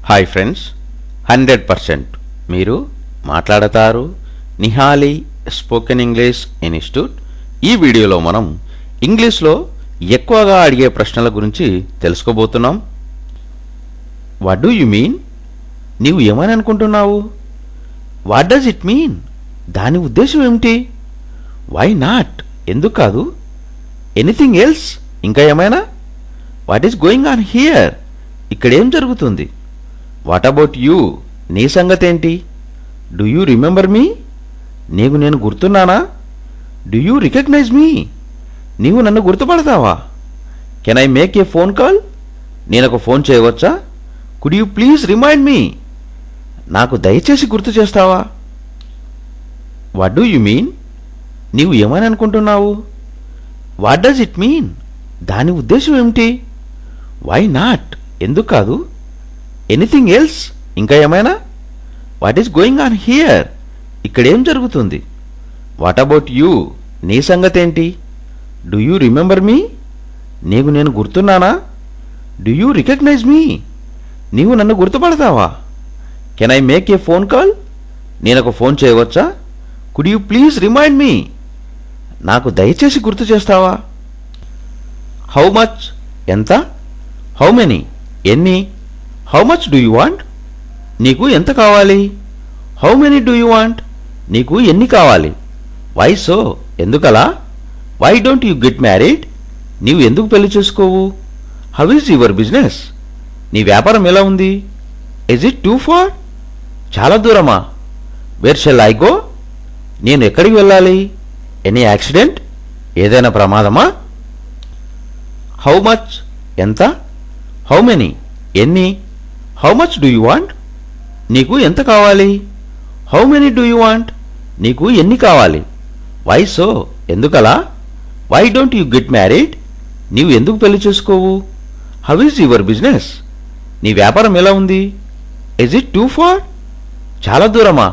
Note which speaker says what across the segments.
Speaker 1: Hi friends, 100% మీరు మాట్లాడతారు. Nihali spoken English institute. ఈ వీడియోలో మనం ఇంగ్లీష్లో ఎక్కువగా అడిగే ప్రశ్నల గురించి తెలుసుకోబోతున్నాం. What do you mean? నీవు ఏమని అనుకుంటున్నావు? What does it mean? దాని ఉద్దేశం ఏమిటి? Why not? ఎందుకు కాదు? Anything else? ఇంకా ఏమైనా? What is going on here? ఇక్కడేం జరుగుతుంది? What about you? నీ సంగతేంటి? Do you remember me? నేను గుర్తున్నానా? Do you recognise me? నీవు నన్ను గుర్తుపడతావా? Can I make a phone call? నేనొక ఫోన్ చేయవచ్చా? Could you please remind me? నాకు దయచేసి గుర్తు చేస్తావా? What do you mean? నీవు ఏమని అనుకుంటున్నావు? What does it mean? దాని ఉద్దేశం ఏమిటి? Why not? ఎందుకు కాదు? Anything else? ఇంకా ఏమైనా? What is going on here? ఇక్కడేం జరుగుతుంది? What about you? నీ సంగతేంటి? Do you remember me? నేను గుర్తున్నానా? Do you recognise me? నీవు నన్ను గుర్తుపడతావా? Can I make a phone call? నేనొక ఫోన్ చేయవచ్చా? Could you please remind me? నాకు దయచేసి గుర్తు చేస్తావా? How much? ఎంత? How many? ఎన్ని? How much do you want? నీకు ఎంత కావాలి? How many do you want? నీకు ఎన్ని కావాలి? Why so? ఎందుకలా? Why don't you get married? నీవు ఎందుకు పెళ్లి చేసుకోవు? How is your business? నీ వ్యాపారం ఎలా ఉంది? Is it too far? చాలా దూరమా? Where shall I go? నేను ఎక్కడికి వెళ్ళాలి? Any accident? ఏదైనా ప్రమాదమా? How much? ఎంత? How many? ఎన్ని? How much do you want? నీకు ఎంత కావాలి? How many do you want? నీకు ఎన్ని కావాలి? Why so? ఎందుకలా? Why don't you get married? నీవు ఎందుకు పెళ్లి చేసుకోవు? How is your business? నీ వ్యాపారం ఎలా ఉంది? Is it too far? చాలా దూరమా?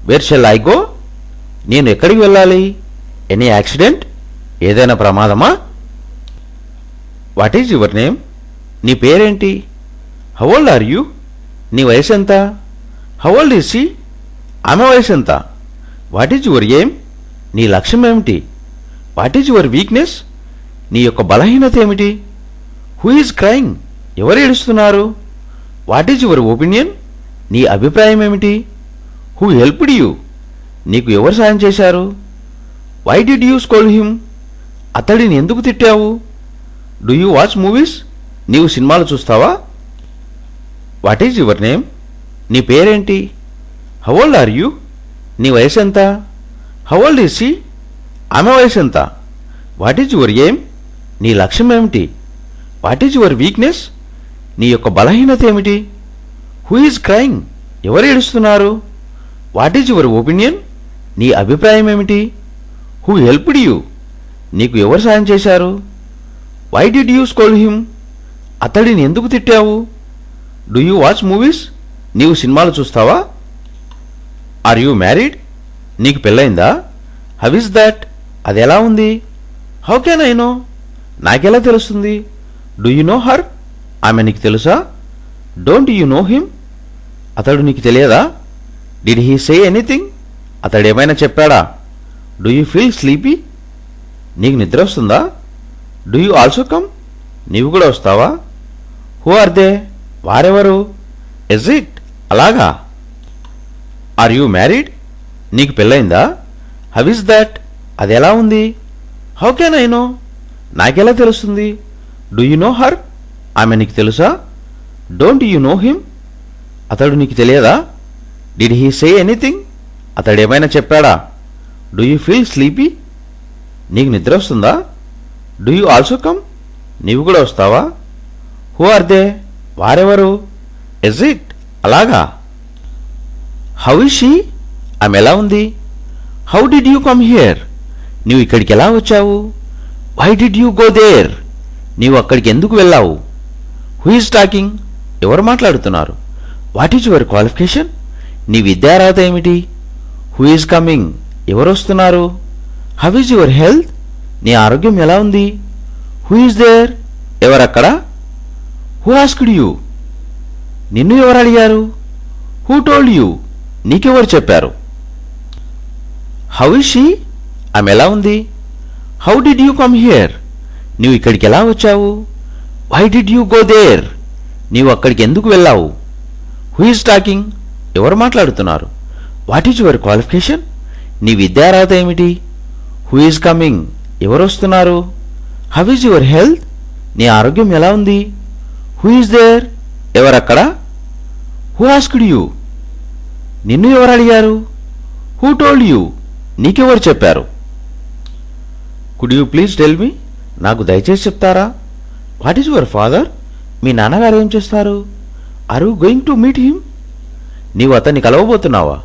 Speaker 1: Where shall I go? నేను ఎక్కడికి వెళ్ళాలి? Any accident? ఏదైనా ప్రమాదమా? What is your name? నీ పేరేంటి? How old are you? నీ వయసు ఎంత? How old is she? ఆమె వయసు ఎంత? What is your aim? నీ లక్ష్యం ఏమిటి? What is your weakness? నీ యొక్క బలహీనత ఏమిటి? Who is crying? ఎవరు ఏడుస్తున్నారు? What is your opinion? నీ అభిప్రాయం ఏమిటి? Who helped you? నీకు ఎవరు సాయం చేశారు? Why did you scold him? అతడిని ఎందుకు తిట్టావు? Do you watch movies? నీవు సినిమాలు చూస్తావా? What is your name? నీ పేరేంటి? How old are you? నీ వయసు ఎంత? How old is she? ఆమె వయసు ఎంత? What is your aim? నీ లక్ష్యం ఏమిటి? What is your weakness? నీ యొక్క బలహీనత ఏమిటి? Who is crying? ఎవరు ఏడుస్తున్నారు? What is your opinion? నీ అభిప్రాయం ఏమిటి? Who helped you? నీకు ఎవరు సాయం చేశారు? Why did you scold him? అతడిని ఎందుకు తిట్టావు? Do you watch movies? నీవు సినిమాలు చూస్తావా? Are you married? నీకు పెళ్ళైందా? How is that? అది ఎలా ఉంది? How can I know? నాకెలా తెలుస్తుంది? Do you know her? ఆమె నీకు తెలుసా? Don't you know him? అతడు నీకు తెలియదా? Did he say anything? అతడేమైనా చెప్పాడా? Do you feel sleepy? నీకు నిద్ర వస్తుందా? Do you also come? నీవు కూడా వస్తావా? Who are they? వారెవరు? Is it? అలాగా? Are you married? నీకు పెళ్ళైందా? How is that? అది ఎలా ఉంది? How can I know? నాకెలా తెలుస్తుంది? Do you know her? ఆమె నీకు తెలుసా? Don't you know him? అతడు నీకు తెలియదా? Did he say anything? అతడేమైనా చెప్పాడా? Do you feel sleepy? నీకు నిద్ర వస్తుందా? Do you also come? నీవు కూడా వస్తావా? Who are they? వారెవరు? Is it? అలాగా? How is she? ఆమె ఎలా ఉంది? How did you come here? నీవు ఇక్కడికి ఎలా వచ్చావు? Why did you go there? నీవు అక్కడికి ఎందుకు వెళ్ళావు? Who is talking? ఎవరు మాట్లాడుతున్నారు? What is your qualification? నీ విద్యార్హత ఏమిటి? Who is coming? ఎవరు వస్తున్నారు? How is your health? నీ ఆరోగ్యం ఎలా ఉంది? Who is there? ఎవరక్కడ? Who asked you? నిన్ను ఎవరు అడిగారు? Who told you? నీకెవరు చెప్పారు? How is she? ఆమె ఎలా ఉంది? How did you come here? నీవు ఇక్కడికి ఎలా వచ్చావు? Why did you go there? నీవు అక్కడికి ఎందుకు వెళ్ళావు? Who is talking? ఎవరు మాట్లాడుతున్నారు? What is your qualification? నీ విద్యార్హత ఏమిటి? Who is coming? ఎవరు వస్తున్నారు? How is your health? నీ ఆరోగ్యం ఎలా ఉంది? Who is there? ఎవరక్కడ? Who asked you? నిన్ను ఎవరు అడిగారు? Who told you? నీకెవరు చెప్పారు? Could you please tell me? నాకు దయచేసి చెప్తారా? What is your father? మీ నాన్నగారు ఏం చేస్తారు? Are you going to meet him? నీవు అతన్ని కలవబోతున్నావా?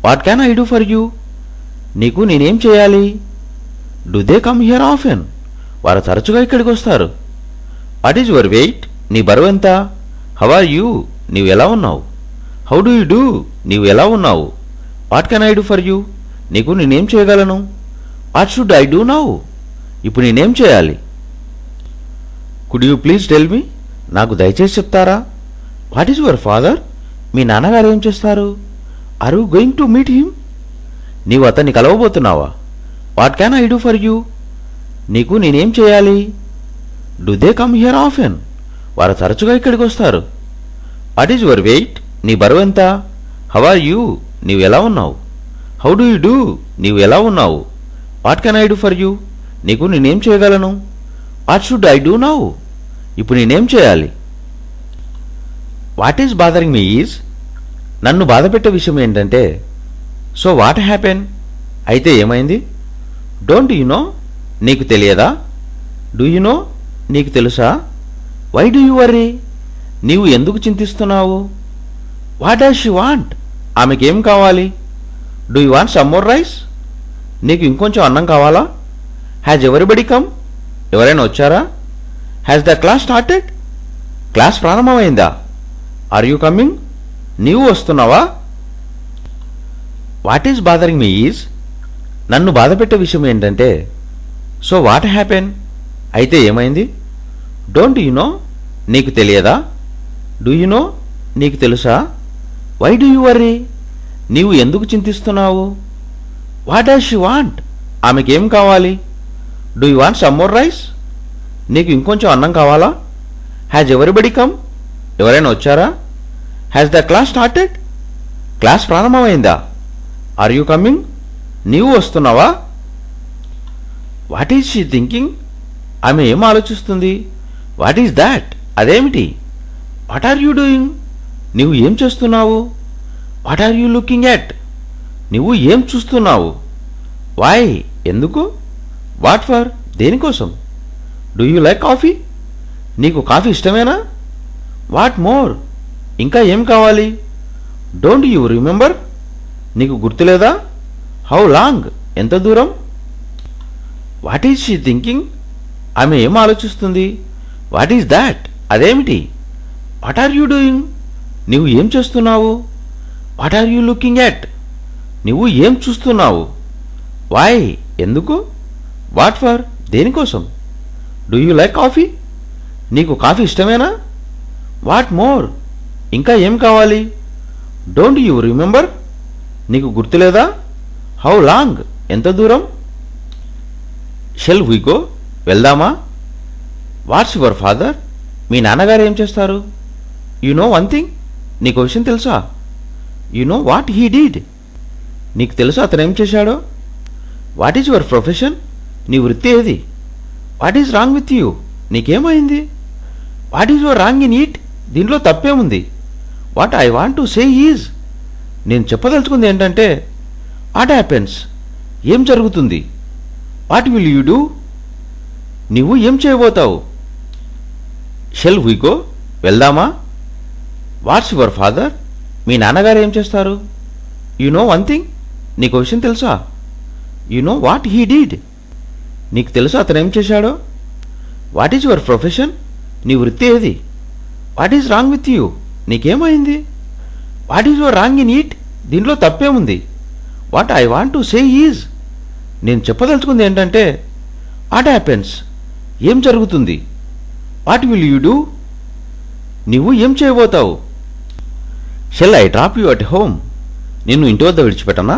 Speaker 1: What can I do for you? నీకు నేనేం చేయాలి? Do they come here often? వారు తరచుగా ఇక్కడికి వస్తారు. What is your weight? నీ బరువు ఎంత? How are you? నీవు ఎలా ఉన్నావు? How do you do? నీవు ఎలా ఉన్నావు? What can I do for you? నీకు నేనేం చేయగలను? What should I do now? ఇప్పుడు నేనేం చేయాలి? Could you please tell me? నాకు దయచేసి చెప్తారా? What is your father? మీ నాన్నగారు ఏం చేస్తారు? Are you going to meet him? నీవు అతన్ని కలవబోతున్నావా? What can I do for you? నీకు నేనేం చేయాలి? Do they come here often? వారు తరచుగా ఇక్కడికి వస్తారు. What is your weight? నీ బరువు ఎంత? How are you? నీవు ఎలా ఉన్నావు? How do you do? నీవు ఎలా ఉన్నావు? What can I do for you? నీకు నేనేం చేయగలను? What should I do now? ఇప్పుడు నేనేం చేయాలి? What is bothering me is? నన్ను బాధపెట్టే విషయం ఏంటంటే, సో వాట్ హ్యాపెన్? అయితే ఏమైంది? Don't you know? నీకు తెలియదా? Do you know? నీకు తెలుసా? Why do you worry? నీవు ఎందుకు చింతిస్తున్నావు? What does she want? ఆమెకేం కావాలి? Do you want some more rice? నీకు ఇంకొంచెం అన్నం కావాలా? Has everybody come? ఎవరైనా వచ్చారా? Has the class started? Class ప్రారంభమైందా? Are you coming? నీవు వస్తున్నావా? What is bothering me is? నన్ను బాధపెట్టే విషయం ఏంటంటే, సో వాట్ హ్యాపెన్? అయితే ఏమైంది? Don't you know? నీకు తెలియదా? Do you know? నీకు తెలుసా? Why do you worry? నీవు ఎందుకు చింతిస్తున్నావు? What does she want? ఆమెకేం కావాలి? Do you want some more rice? నీకు ఇంకొంచెం అన్నం కావాలా? Has everybody come? ఎవరైనా వచ్చారా? Has the class started? Class ప్రారంభమైందా? Are you coming? నీవు వస్తున్నావా? What is she thinking? ఆమె ఏం ఆలోచిస్తుంది? What is that? అదేమిటి? What are you doing? నీవు ఏం చేస్తున్నావు? What are you looking at? నువ్వు ఏం చూస్తున్నావు? వై? ఎందుకు? What for? దేనికోసం? Do you like coffee? నీకు కాఫీ ఇష్టమేనా? What more? ఇంకా ఏం కావాలి? Don't you remember? నీకు గుర్తులేదా? How long? ఎంత దూరం? What is she thinking? ఆమె ఏం ఆలోచిస్తుంది? What is that? అదేమిటి? What are you doing? నువ్వు ఏం చేస్తున్నావు? What are you looking at? నువ్వు ఏం చూస్తున్నావు? వై? ఎందుకు? What for? దేనికోసం? Do you like coffee? నీకు కాఫీ ఇష్టమేనా? What more? ఇంకా ఏం కావాలి? Don't you remember? నీకు గుర్తులేదా? How long? ఎంత దూరం? Shall we go? వెళ్దామా? What's your father? మీ నాన్నగారు ఏం చేస్తారు? You know one thing? నీకు విషయం తెలుసా? You know what he did? నీకు తెలుసా అతను ఏం చేశాడో? What is your profession? నీ వృత్తి ఏది? What is wrong with you? నీకేమైంది? What is your wrong in it? దీంట్లో తప్పేముంది? What I want to say is, నేను చెప్పదలుచుకుంది ఏంటంటే, వాట్ హ్యాపెన్స్? ఏం జరుగుతుంది? What will you do? నువ్వు ఏం చేయబోతావు? Shall we go? వెళ్దామా? What's your father? మీ నాన్నగారు ఏం చేస్తారు? You know one thing? నీకు విషయం తెలుసా? You know what he did? నీకు తెలుసా అతను ఏం చేశాడో? What is your profession? నీ వృత్తి ఏది? What is wrong with you? నీకేమైంది? What is your wrong in it? దీంట్లో తప్పేముంది? What I want to say is, నేను చెప్పదలుచుకుంది ఏంటంటే, వాట్ హ్యాపెన్స్? ఏం జరుగుతుంది? What will you do? నువ్వు ఏం చేయబోతావు? Shall I drop you at home? నిన్ను ఇంటి వద్ద విడిచిపెట్టనా?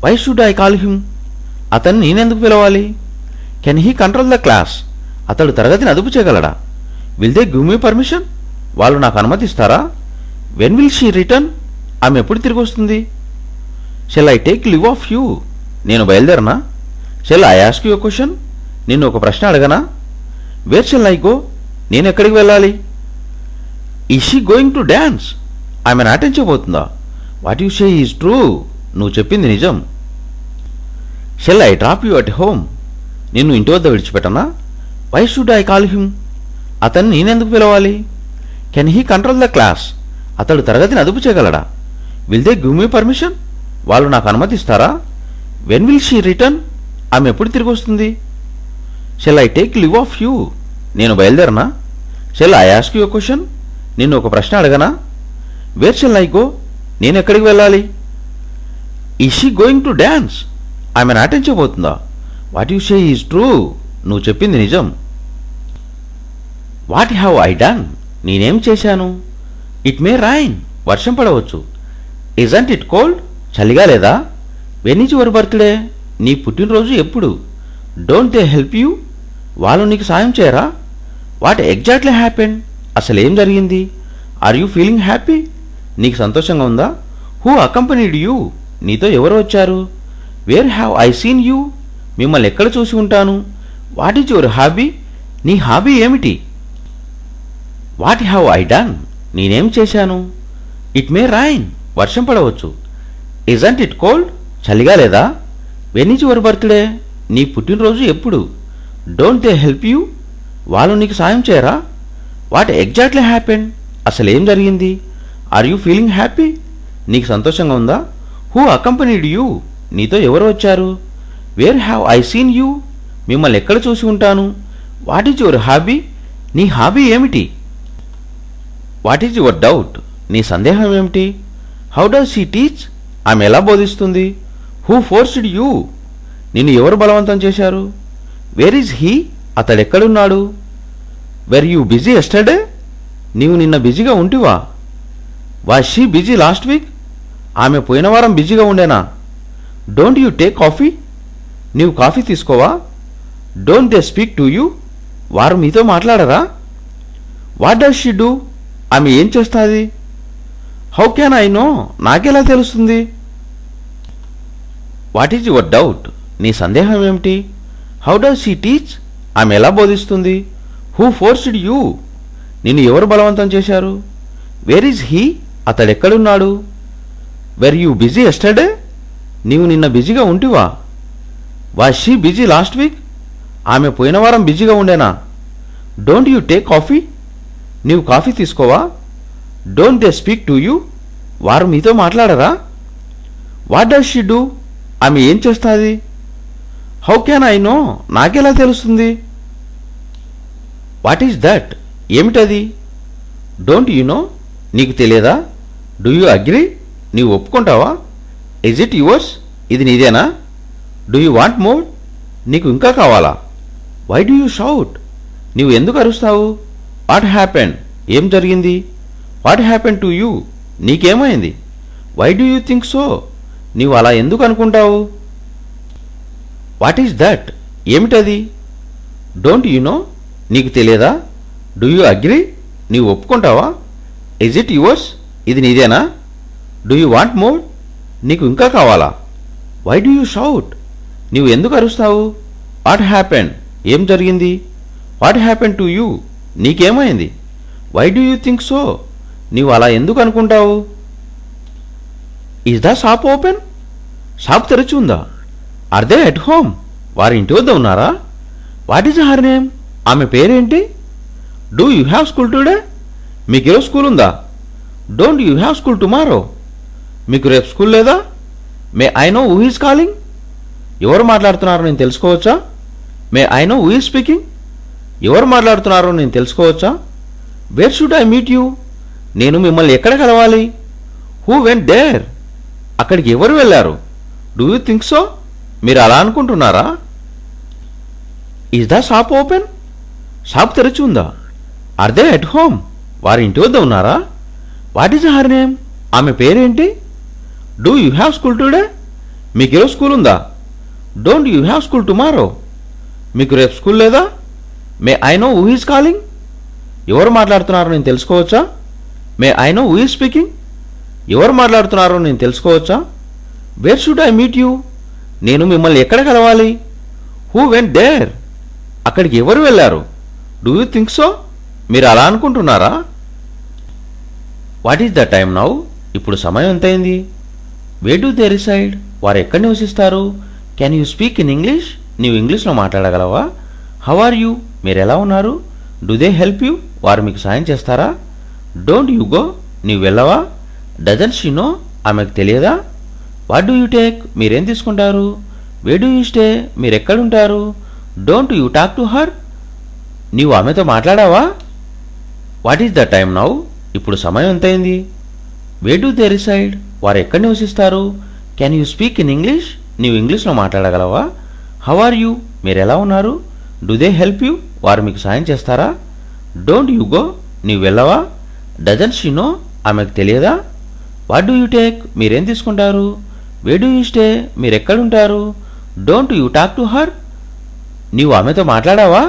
Speaker 1: Why should I call him? అతన్ని నేనెందుకు పిలవాలి? Can he control the class? అతడు తరగతిని అదుపు చేయగలడా? Will they give me permission? వాళ్ళు నాకు అనుమతిస్తారా? When will she return? ఆమె ఎప్పుడు తిరిగి వస్తుంది? Shall I take leave of you? నేను బయలుదేరనా? Shall I ask you question? నిన్ను ఒక ప్రశ్న అడగనా? Where shall I go? నేను ఎక్కడికి వెళ్ళాలి? Is she going to dance? ఆమె నాటించబోతుందా? What you say is true? నువ్వు చెప్పింది నిజం. Shall I drop you at home? నిన్ను ఇంటి వద్ద విడిచిపెట్టనా? Why should I call him? అతన్ని నేనెందుకు పిలవాలి? Can he control the class? అతడు తరగతిని అదుపు చేయగలడా? Will they give me permission? వాళ్ళు నాకు అనుమతిస్తారా? When will she return? ఆమె ఎప్పుడు తిరిగి వస్తుంది? Shall I take leave of you? నేను బయలుదేరనా? Shall I ask you question? నిన్ను ఒక ప్రశ్న అడగనా? Where shall I go? నేను ఎక్కడికి వెళ్ళాలి? Is she going to dance? ఆమె నాటించబోతుందా? What you say is true? నువ్వు చెప్పింది నిజం. What have I done? నేనేం చేశాను? It may rain. వర్షం పడవచ్చు. Isn't it cold? చలిగా లేదా? When is your birthday? నీ పుట్టినరోజు ఎప్పుడు? Don't they help you? వాళ్ళు నీకు సాయం చేయరా? What exactly happened? అసలేం జరిగింది? Are you feeling happy? నీకు సంతోషంగా ఉందా? Who accompanied you? నీతో ఎవరు వచ్చారు? Where have I seen you? మిమ్మల్ని ఎక్కడ చూసి ఉంటాను? What is your hobby? నీ హాబీ ఏమిటి? What have I done? నేనేం చేశాను? It may rain. వర్షం పడవచ్చు. Isn't it cold? చలిగా లేదా? When is your birthday? నీ పుట్టినరోజు ఎప్పుడు? Don't they help you? వాళ్ళు నీకు సాయం చేయరా? What exactly happened? అసలేం జరిగింది? Are you feeling happy? నీకు సంతోషంగా ఉందా? Who accompanied you? నీతో ఎవరు వచ్చారు? Where have I seen you? మిమ్మల్ని ఎక్కడ చూసి ఉంటాను? What is your hobby? నీ హాబీ ఏమిటి? What is your doubt? నీ సందేహం ఏమిటి? How does she teach? ఆమె ఎలా బోధిస్తుంది? Who forced you? నిన్ను ఎవరు బలవంతం చేశారు? Where is he? అతడెక్కడున్నాడు? Were you busy yesterday? నీవు నిన్న బిజీగా ఉంటివా? Was she busy last week? ఆమె పోయిన వారం బిజీగా ఉండేనా? Don't you take coffee? నీవు కాఫీ తీసుకోవా? Don't they speak to you? వారు మీతో మాట్లాడరా? What does she do? ఆమె ఏం చేస్తుంది? How can I know? నాకెలా తెలుస్తుంది? What is your doubt? నీ సందేహం ఏమిటి? How does she teach? ఆమె ఎలా బోధిస్తుంది? Who forced you? నిన్ను ఎవరు బలవంతం చేశారు? Where is he? అతడెక్కడున్నాడు? Were you busy yesterday? నీవు నిన్న బిజీగా ఉంటివా? Was she busy last week? ఆమె పోయిన వారం బిజీగా ఉండేనా? Don't you take coffee? నీవు కాఫీ తీసుకోవా? Don't they speak to you? వారు మీతో మాట్లాడరా? What does she do? ఆమె ఏం చేస్తుంది? How can I know? నాకెలా తెలుస్తుంది? What is that? ఏమిటది? Don't you know? నీకు తెలియదా? Do you agree? నీవు ఒప్పుకుంటావా? Is it yours? ఇది నీదేనా? Do you want more? నీకు ఇంకా కావాలా? Why do you shout? నీవు ఎందుకు అరుస్తావు? What happened? ఏం జరిగింది? What happened to you? నీకేమైంది? Why do you think so? నీవు అలా ఎందుకు అనుకుంటావు? What is that? ఏమిటది? Don't you know? నీకు తెలియదా? Do you agree? నీవు ఒప్పుకుంటావా? Is it yours? ఇది నీదేనా? Do you want more? నీకు ఇంకా కావాలా? Why do you shout? నీవు ఎందుకు అరుస్తావు? What happened? ఏం జరిగింది? What happened to you? నీకేమైంది? Why do you think so? నీవు అలా ఎందుకు అనుకుంటావు? Is the shop open? Shop తెరిచి ఉందా? Are they at home? వారి ఇంటి వద్ద ఉన్నారా? What is her name? ఆమె పేరేంటి? Do you have school today? మీకు ఈరోజు స్కూల్ ఉందా? Don't you have school tomorrow? మీకు రేపు స్కూల్ లేదా? May I know who is calling? ఎవరు మాట్లాడుతున్నారో నేను తెలుసుకోవచ్చా? May I know who is speaking? ఎవరు మాట్లాడుతున్నారో నేను తెలుసుకోవచ్చా? Where should I meet you? నేను మిమ్మల్ని ఎక్కడ కలవాలి? Who went there? అక్కడికి ఎవరు వెళ్ళారు? Do you think so? మీరు అలా అనుకుంటున్నారా? Is the shop open? Shop తెరిచి ఉందా? Are they at home? వారి ఇంటి వద్ద ఉన్నారా? What is her name? ఆమె పేరేంటి? Do you have school today? మీకు ఈరోజు స్కూల్ ఉందా? Don't you have school tomorrow? మీకు రేపు స్కూల్ లేదా? May I know who is calling? ఎవరు మాట్లాడుతున్నారో నేను తెలుసుకోవచ్చా? May I know who is speaking? ఎవరు మాట్లాడుతున్నారో నేను తెలుసుకోవచ్చా? Where should I meet you? నేను మిమ్మల్ని ఎక్కడ కలవాలి? Who went there? అక్కడికి ఎవరు వెళ్ళారు? Do you think so? మీరు అలా అనుకుంటున్నారా? What is the time now? ఇప్పుడు సమయం ఎంతైంది? Where do they reside? వారు ఎక్కడ నివసిస్తారు? Can you speak in English? నీవు ఇంగ్లీష్లో మాట్లాడగలవా? How are you? మీరు ఎలా ఉన్నారు? Do they help you? వారు మీకు సాయం చేస్తారా? Don't you go? నీవు వెళ్ళవా? Doesn't she know? ఆమెకు తెలియదా? What do you take? మీరేం తీసుకుంటారు? Where do you stay? మీరు ఎక్కడుంటారు? Don't you talk to her? నీవు ఆమెతో మాట్లాడావా? What is the time now? ఇప్పుడు సమయం ఎంతైంది? Where do they reside? వారు ఎక్కడ నివసిస్తారు? Can you speak in English? నీవు ఇంగ్లీష్లో మాట్లాడగలవా? How are you? మీరు ఎలా ఉన్నారు? Do they help you? వారు మీకు సాయం చేస్తారా? Don't you go? నీవు వెళ్ళవా? Doesn't she know? ఆమెకు తెలియదా? What do you take? మీరేం తీసుకుంటారు? Where do you stay? మీరు ఎక్కడుంటారు? Don't you talk to her? నీవు ఆమెతో మాట్లాడావా?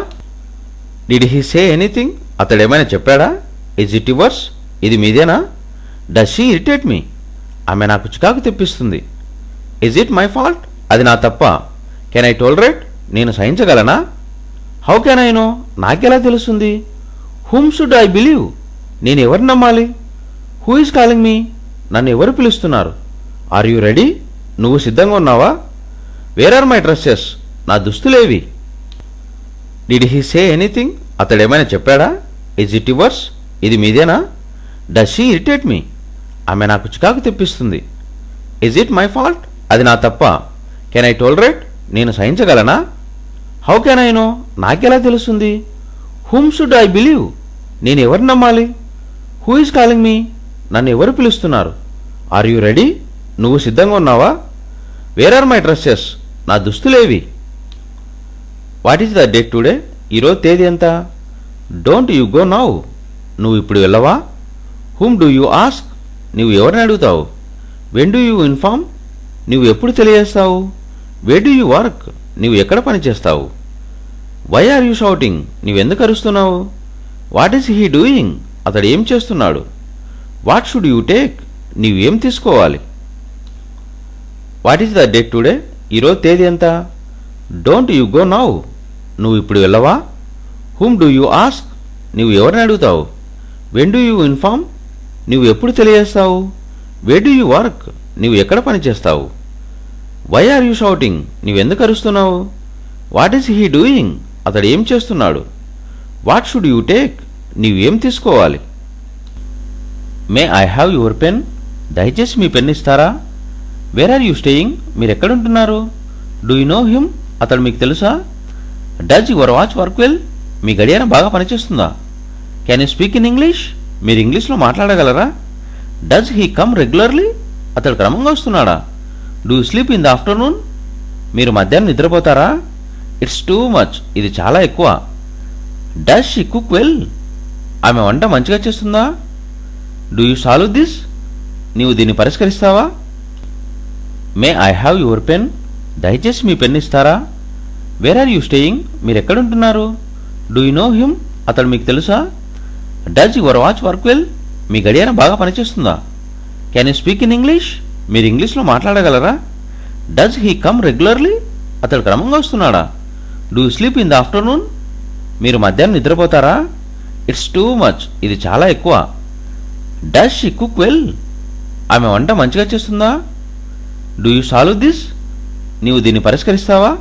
Speaker 1: Did he say anything? అతడేమైనా చెప్పాడా? Is it yours? ఇది మీదేనా? Does she irritate me? ఆమె నాకు చికాకు తెప్పిస్తుంది. Is it my fault? అది నా తప్ప. Can I tolerate? నేను సహించగలనా? How can I know? నాకెలా తెలుస్తుంది? Whom should I believe? నేను ఎవరిని నమ్మాలి? Who is calling me? నన్ను ఎవరు పిలుస్తున్నారు? Are you ready? నువ్వు సిద్ధంగా ఉన్నావా? Where are my dresses? నా దుస్తులేవి? Did he say anything? అతడేమైనా చెప్పాడా? Is it yours? ఇది మీదేనా? Does she irritate me? ఆమె నాకు చికాకు తెప్పిస్తుంది. Is it my fault? అది నా తప్ప. Can I tolerate? నేను సహించగలనా? How can I know? నాకెలా తెలుస్తుంది? Whom should I believe? నేను ఎవరిని నమ్మాలి? Who is calling me? నన్ను ఎవరు పిలుస్తున్నారు? Are you ready? నువ్వు సిద్ధంగా ఉన్నావా? Where are my dresses? నా దుస్తులేవి? What is the date today? ఈరోజు తేదీ ఎంత? Don't you go now? నువ్వు ఇప్పుడు వెళ్ళవా? Whom do you ask? నువ్వు ఎవరిని అడుగుతావు? When do you inform? నువ్వు ఎప్పుడు తెలియజేస్తావు? Where do you work? నువ్వు ఎక్కడ పని చేస్తావు? Why are you shouting? నువ్వెందుకు అరుస్తున్నావు? What is he doing? అతడు ఏం చేస్తున్నాడు? What should you take? నీవేం తీసుకోవాలి? What is the date today? ఈరోజు తేదీ ఎంత? Don't you go now? నువ్వు ఇప్పుడు వెళ్ళవా? Whom do you ask? నువ్వు ఎవరిని అడుగుతావు? When do you inform? నువ్వు ఎప్పుడు తెలియజేస్తావు? Where do you work? నువ్వు ఎక్కడ పని చేస్తావు? Why are you shouting? నువ్వెందుకు అరుస్తున్నావు? What is he doing? అతడు ఏం చేస్తున్నాడు? What should you take? నీవేం తీసుకోవాలి? May I have your pen? దయచేసి మీ పెన్ ఇస్తారా? Where are you staying? మీరు ఎక్కడుంటున్నారు? Do you know him? అతడు మీకు తెలుసా? Does your watch work well? మీ గడియారం బాగా పనిచేస్తుందా? Can you speak in English? మీరు ఇంగ్లీష్లో మాట్లాడగలరా? Does he come regularly? అతడు క్రమంగా వస్తున్నాడా? Do you sleep in the afternoon? మీరు మధ్యాహ్నం నిద్రపోతారా? It's too much. ఇది చాలా ఎక్కువ. Does she cook well? ఆమె వంట మంచిగా చేస్తుందా? Do you solve this? నీవు దీన్ని పరిష్కరిస్తావా? May I have your pen? దయచేసి మీ పెన్ ఇస్తారా? Where are you staying? మీరు ఎక్కడుంటున్నారు? Do you know him? అతడు మీకు తెలుసా? Does your watch work well? మీ గడియారం బాగా పనిచేస్తుందా? Can you speak in English? మీరు ఇంగ్లీష్లో మాట్లాడగలరా? Does he come regularly? అతడు క్రమంగా వస్తున్నాడా? Do you sleep in the afternoon? మీరు మధ్యాహ్నం నిద్రపోతారా? It's too much. ఇది చాలా ఎక్కువ. Does she cook well? ఆమె వంట మంచిగా చేస్తుందా? Do you solve this? నీవు దీన్ని పరిష్కరిస్తావా?